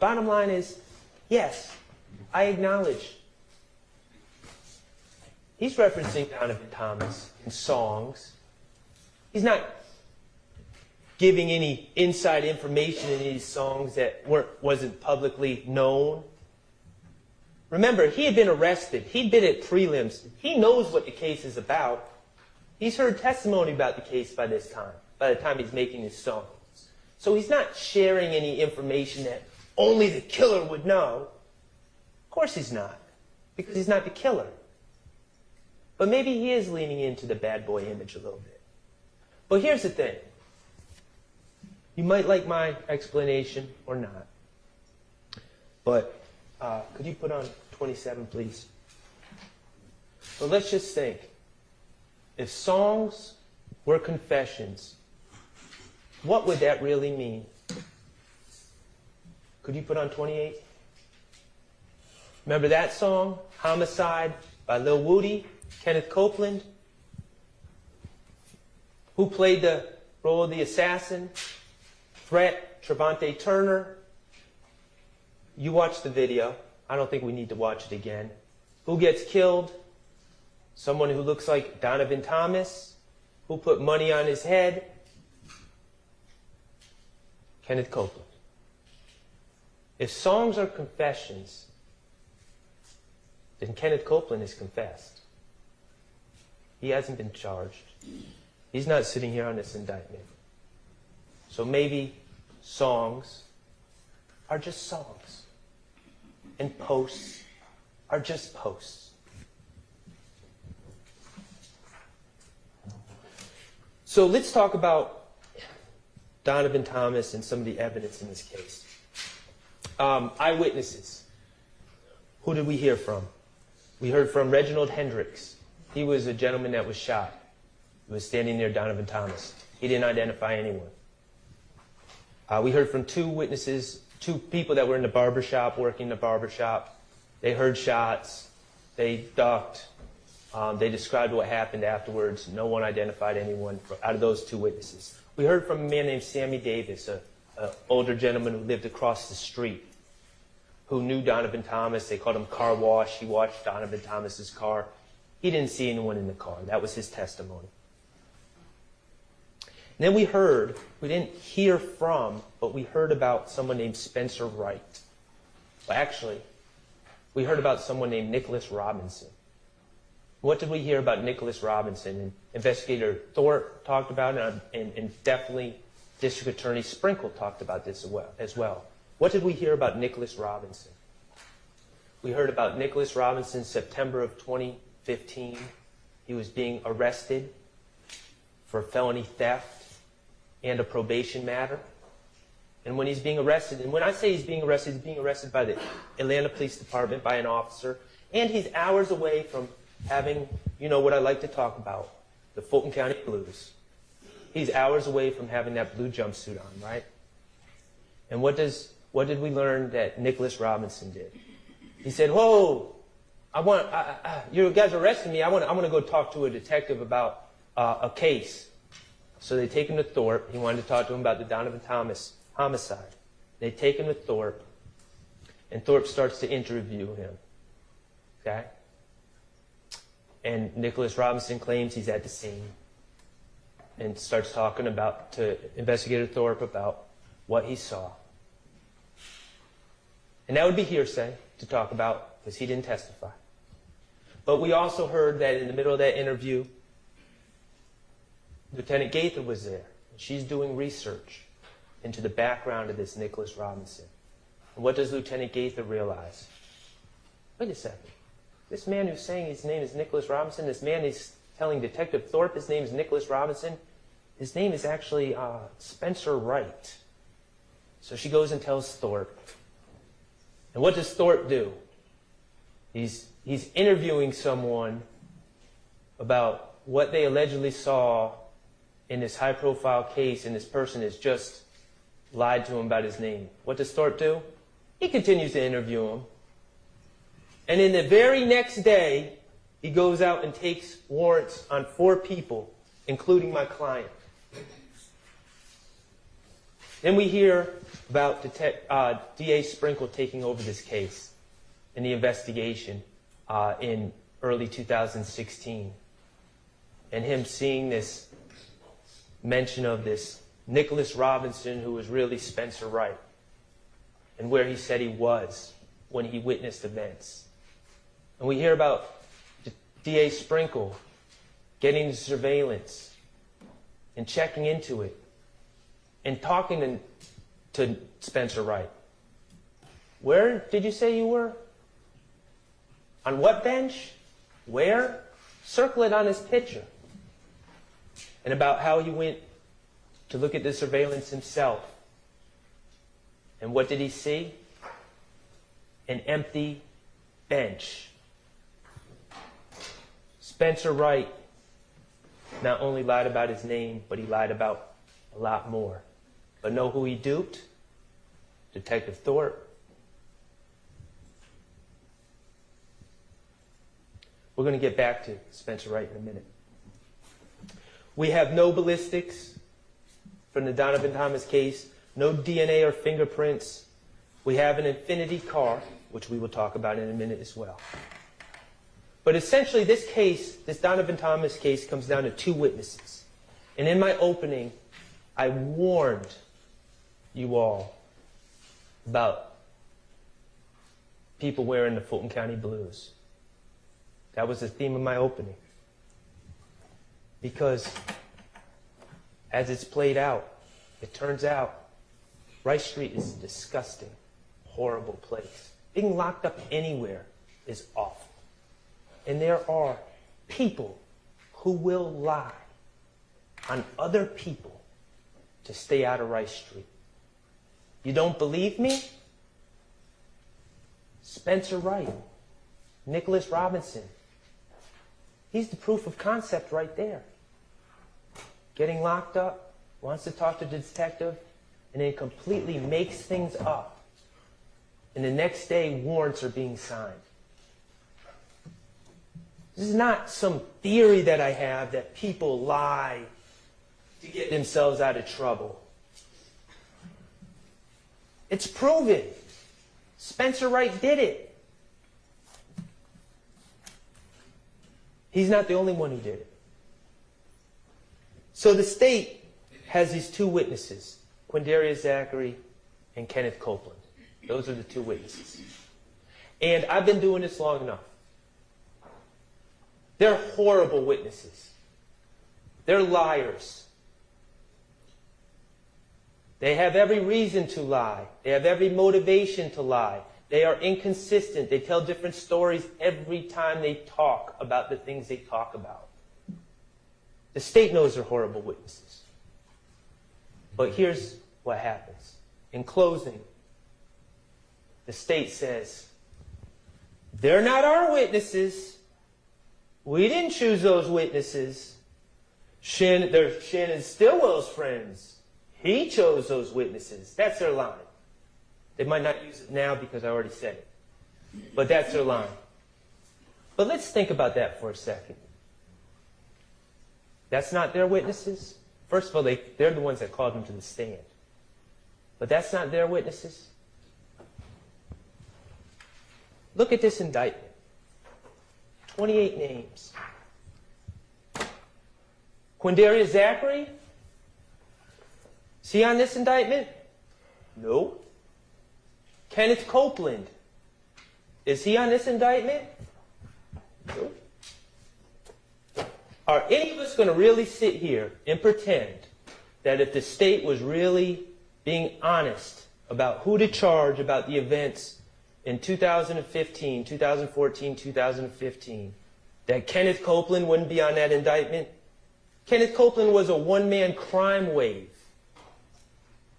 bottom line is, yes, I acknowledge. He's referencing Donovan Thomas in songs. He's not giving any inside information in these songs that wasn't publicly known. Remember, he had been arrested. He'd been at prelims. He knows what the case is about. He's heard testimony about the case by this time, by the time he's making his songs. So he's not sharing any information that only the killer would know. Of course he's not, because he's not the killer. But maybe he is leaning into the bad boy image a little bit. But here's the thing. You might like my explanation or not. But could you put on 27, please? Well, let's just think. If songs were confessions, what would that really mean? Could you put on 28? Remember that song, Homicide, by Lil Woody, Kenneth Copeland? Who played the role of the assassin? Threat, Trevante Turner. You watched the video. I don't think we need to watch it again. Who gets killed? Someone who looks like Donovan Thomas. Who put money on his head? Kenneth Copeland. If songs are confessions, then Kenneth Copeland is confessed. He hasn't been charged. He's not sitting here on this indictment. So maybe songs are just songs. And posts are just posts. So let's talk about Donovan Thomas and some of the evidence in this case. Eyewitnesses. Who did we hear from? We heard from Reginald Hendricks. He was a gentleman that was shot. He was standing near Donovan Thomas. He didn't identify anyone. We heard from two witnesses, two people that were in the barbershop, working in the barbershop. They heard shots. They ducked. They described what happened afterwards. No one identified anyone out of those two witnesses. We heard from a man named Sammy Davis, an older gentleman who lived across the street, who knew Donovan Thomas. They called him Car Wash. He washed Donovan Thomas's car. He didn't see anyone in the car. That was his testimony. And then we didn't hear from, but we heard about someone named Spencer Wright. Well, actually, we heard about someone named Nicholas Robinson. What did we hear about Nicholas Robinson? And Investigator Thorpe talked about it, and definitely District Attorney Sprinkle talked about this as well. What did we hear about Nicholas Robinson? We heard about Nicholas Robinson September of 2015. He was being arrested for felony theft and a probation matter. And when he's being arrested, and when I say he's being arrested by the Atlanta Police Department, by an officer, and he's hours away from having, you know, what I like to talk about, the Fulton County Blues. He's hours away from having that blue jumpsuit on, right? And what did we learn that Nicholas Robinson did? He said, "Whoa, you guys arrested me. I want to go talk to a detective about a case." So they take him to Thorpe. He wanted to talk to him about the Donovan Thomas homicide. They take him to Thorpe, and Thorpe starts to interview him. Okay? And Nicholas Robinson claims he's at the scene and starts talking to Investigator Thorpe about what he saw. And that would be hearsay to talk about because he didn't testify. But we also heard that in the middle of that interview, Lieutenant Gaither was there. She's doing research into the background of this Nicholas Robinson. And what does Lieutenant Gaither realize? Wait a second. This man who's saying his name is Nicholas Robinson, this man is telling Detective Thorpe his name is Nicholas Robinson, his name is actually Spencer Wright. So she goes and tells Thorpe. And what does Thorpe do? He's interviewing someone about what they allegedly saw in this high-profile case, and this person has just lied to him about his name. What does Thorpe do? He continues to interview him. And in the very next day, he goes out and takes warrants on 4 people, including my client. Then we hear about DA Sprinkle taking over this case in the investigation in early 2016. And him seeing this mention of this Nicholas Robinson, who was really Spencer Wright, and where he said he was when he witnessed events. And we hear about DA Sprinkle getting the surveillance and checking into it and talking to Spencer Wright. Where did you say you were? On what bench? Where? Circle it on his picture. And about how he went to look at the surveillance himself. And what did he see? An empty bench. Spencer Wright not only lied about his name, but he lied about a lot more. But know who he duped? Detective Thorpe. We're going to get back to Spencer Wright in a minute. We have no ballistics from the Donovan Thomas case, no DNA or fingerprints. We have an infinity car, which we will talk about in a minute as well. But essentially this case, this Donovan Thomas case, comes down to two witnesses. And in my opening, I warned you all about people wearing the Fulton County blues. That was the theme of my opening. Because as it's played out, it turns out Rice Street is a disgusting, horrible place. Being locked up anywhere is awful. And there are people who will lie on other people to stay out of Rice Street. You don't believe me? Spencer Wright, Nicholas Robinson. He's the proof of concept right there. Getting locked up, wants to talk to the detective, and then completely makes things up. And the next day, warrants are being signed. This is not some theory that I have that people lie to get themselves out of trouble. It's proven. Spencer Wright did it. He's not the only one who did it. So the state has these two witnesses, Quindarius Zachary and Kenneth Copeland. Those are the two witnesses. And I've been doing this long enough. They're horrible witnesses. They're liars. They have every reason to lie. They have every motivation to lie. They are inconsistent. They tell different stories every time they talk about the things they talk about. The state knows they're horrible witnesses. But here's what happens. In closing, the state says, they're not our witnesses. We didn't choose those witnesses. They're Shannon Stillwell's friends. He chose those witnesses. That's their line. They might not use it now because I already said it. But that's their line. But let's think about that for a second. That's not their witnesses. First of all, they're the ones that called them to the stand. But that's not their witnesses. Look at this indictment. 28 names. Quindarius Zachary? Is he on this indictment? No. Kenneth Copeland? Is he on this indictment? No. Are any of us going to really sit here and pretend that if the state was really being honest about who to charge about the events in 2015, 2014, 2015, that Kenneth Copeland wouldn't be on that indictment? Kenneth Copeland was a one-man crime wave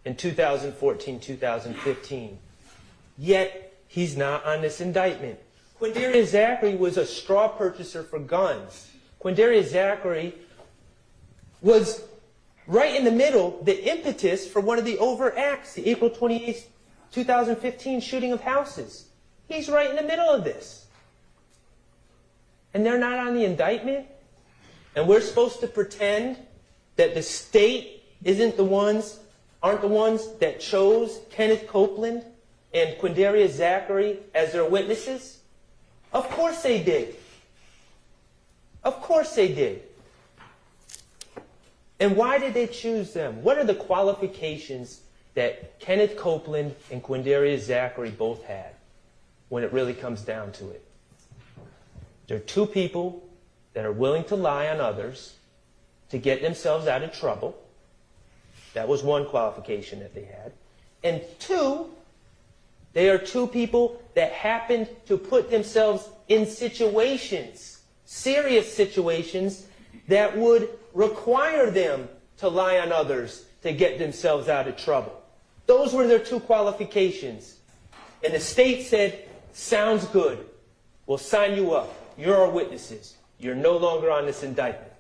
in 2014, 2015. Yet, he's not on this indictment. Quindarius Zachary was a straw purchaser for guns. Quindarius Zachary was right in the middle, the impetus for one of the overt acts, the April 28th, 2015 shooting of houses. He's right in the middle of this. And they're not on the indictment? And we're supposed to pretend that the state isn't the ones aren't the ones that chose Kenneth Copeland and Quindarius Zachary as their witnesses? Of course they did. Of course they did. And why did they choose them? What are the qualifications that Kenneth Copeland and Quindarius Zachary both had when it really comes down to it? They're two people that are willing to lie on others to get themselves out of trouble. That was one qualification that they had. And two, they are two people that happened to put themselves in situations, serious situations, that would require them to lie on others to get themselves out of trouble. Those were their two qualifications. And the state said, sounds good. We'll sign you up. You're our witnesses. You're no longer on this indictment.